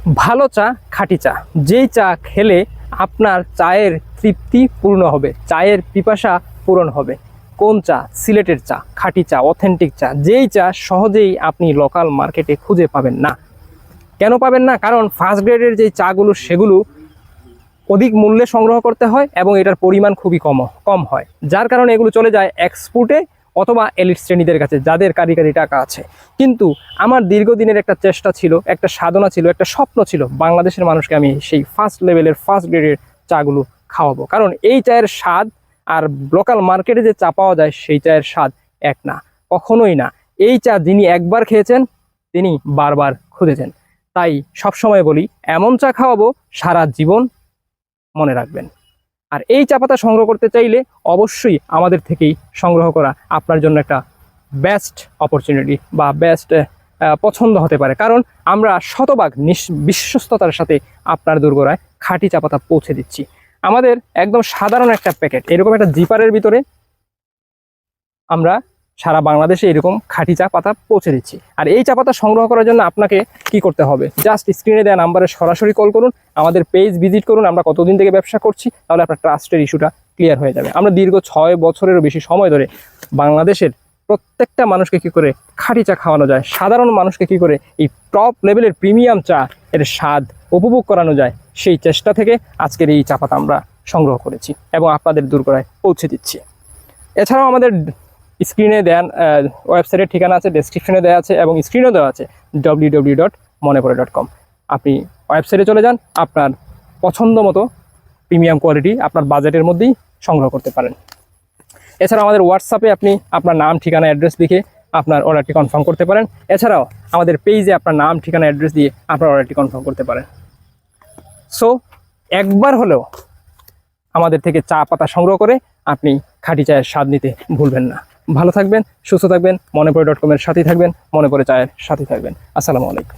ভালো চা, খাঁটি চা, যেই চা খেলে আপনার চায়ের তৃপ্তি পূর্ণ হবে, চায়ের পিপাসা পূরণ হবে। কোন চা? সিলেটের চা, খাঁটি চা, অথেন্টিক চা, যেই চা সহজেই আপনি লোকাল মার্কেটে খুঁজে পাবেন না। কেন পাবেন না? কারণ ফার্স্ট গ্রেডের যেই চাগুলো সেগুলো অধিক মূল্যে সংগ্রহ করতে হয় এবং এটার পরিমাণ খুবই কম হয়, যার কারণে এগুলো চলে যায় এক্সপোর্টে অথবা এলিট শ্রেণীদের কাছে, যাদের কারিগরি টাকা আছে। কিন্তু আমার দীর্ঘদিনের একটা চেষ্টা ছিল, একটা সাধনা ছিল, একটা স্বপ্ন ছিল, বাংলাদেশের মানুষকে আমি সেই ফার্স্ট লেভেলের ফার্স্ট গ্রেডের চাগুলো খাওয়াবো। কারণ এই চায়ের স্বাদ আর লোকাল মার্কেটে যে চা পাওয়া যায় সেই চায়ের স্বাদ এক না, কখনোই না। এই চা যিনি একবার খেয়েছেন তিনি বারবার খুঁজেছেন। তাই সবসময় বলি, এমন চা খাওয়াবো সারা জীবন মনে রাখবেন। আর এই চা পাতা সংগ্রহ করতে চাইলে অবশ্যই আমাদের থেকেই সংগ্রহ করা আপনার জন্য একটা বেস্ট অপরচুনিটি বা বেস্ট পছন্দ হতে পারে। কারণ আমরা শতভাগ বিশ্বস্ততার সাথে আপনার দোরগোড়ায় খাঁটি চা পাতা পৌঁছে দিচ্ছি। আমাদের একদম সাধারণ একটা প্যাকেট, এরকম একটা জিপারের ভিতরে আমরা সারা বাংলাদেশে এরকম খাঁটি চা পাতা পৌঁছে দিচ্ছি। আর এই চা পাতা সংগ্রহ করার জন্য আপনাকে কি করতে হবে? জাস্ট স্ক্রিনে দেওয়া নাম্বারে সরাসরি কল করুন, আমাদের পেজ ভিজিট করুন, আমরা কতদিন থেকে ব্যবসা করছি, তাহলে আপনার ট্রাস্টের ইস্যুটা ক্লিয়ার হয়ে যাবে। আমরা দীর্ঘ 6 বছরেরও বেশি সময় ধরে বাংলাদেশের প্রত্যেকটা মানুষকে কি করে খাঁটি চা খাওয়ানো যায়, সাধারণ মানুষকে কি করে এই টপ লেভেলের প্রিমিয়াম চা এর স্বাদ উপভোগ করানো যায়, সেই চেষ্টা থেকে আজকের এই চা পাতা আমরা সংগ্রহ করেছি এবং আপনাদের দোরগোড়ায় পৌঁছে দিচ্ছি। এছাড়াও আমাদের স্ক্রিনে দেন ওয়েবসাইটের ঠিকানা আছে, ডেসক্রিপশনে দেওয়া আছে এবং স্ক্রিনেও দেওয়া আছে www.monepore.com। আপনি ওয়েবসাইটে চলে যান, আপনার পছন্দ মতো প্রিমিয়াম কোয়ালিটি আপনার বাজেটের মধ্যেই সংগ্রহ করতে পারেন। এছাড়াও আমাদের হোয়াটসঅ্যাপে আপনি আপনার নাম, ঠিকানা, অ্যাড্রেস লিখে আপনার অর্ডারটি কনফার্ম করতে পারেন। এছাড়াও আমাদের পেজে আপনার নাম, ঠিকানা, অ্যাড্রেস দিয়ে আপনার অর্ডারটি কনফার্ম করতে পারেন। সো একবার হলেও আমাদের থেকে চা পাতা সংগ্রহ করে আপনি খাঁটি চায়ের স্বাদ নিতে ভুলবেন না। ভালো থাকবেন, সুস্থ থাকবেন, মনেপরে.com এর সাথেই থাকবেন, মনে পড়ে চায়ের সাথে থাকবেন। আসসালামু আলাইকুম।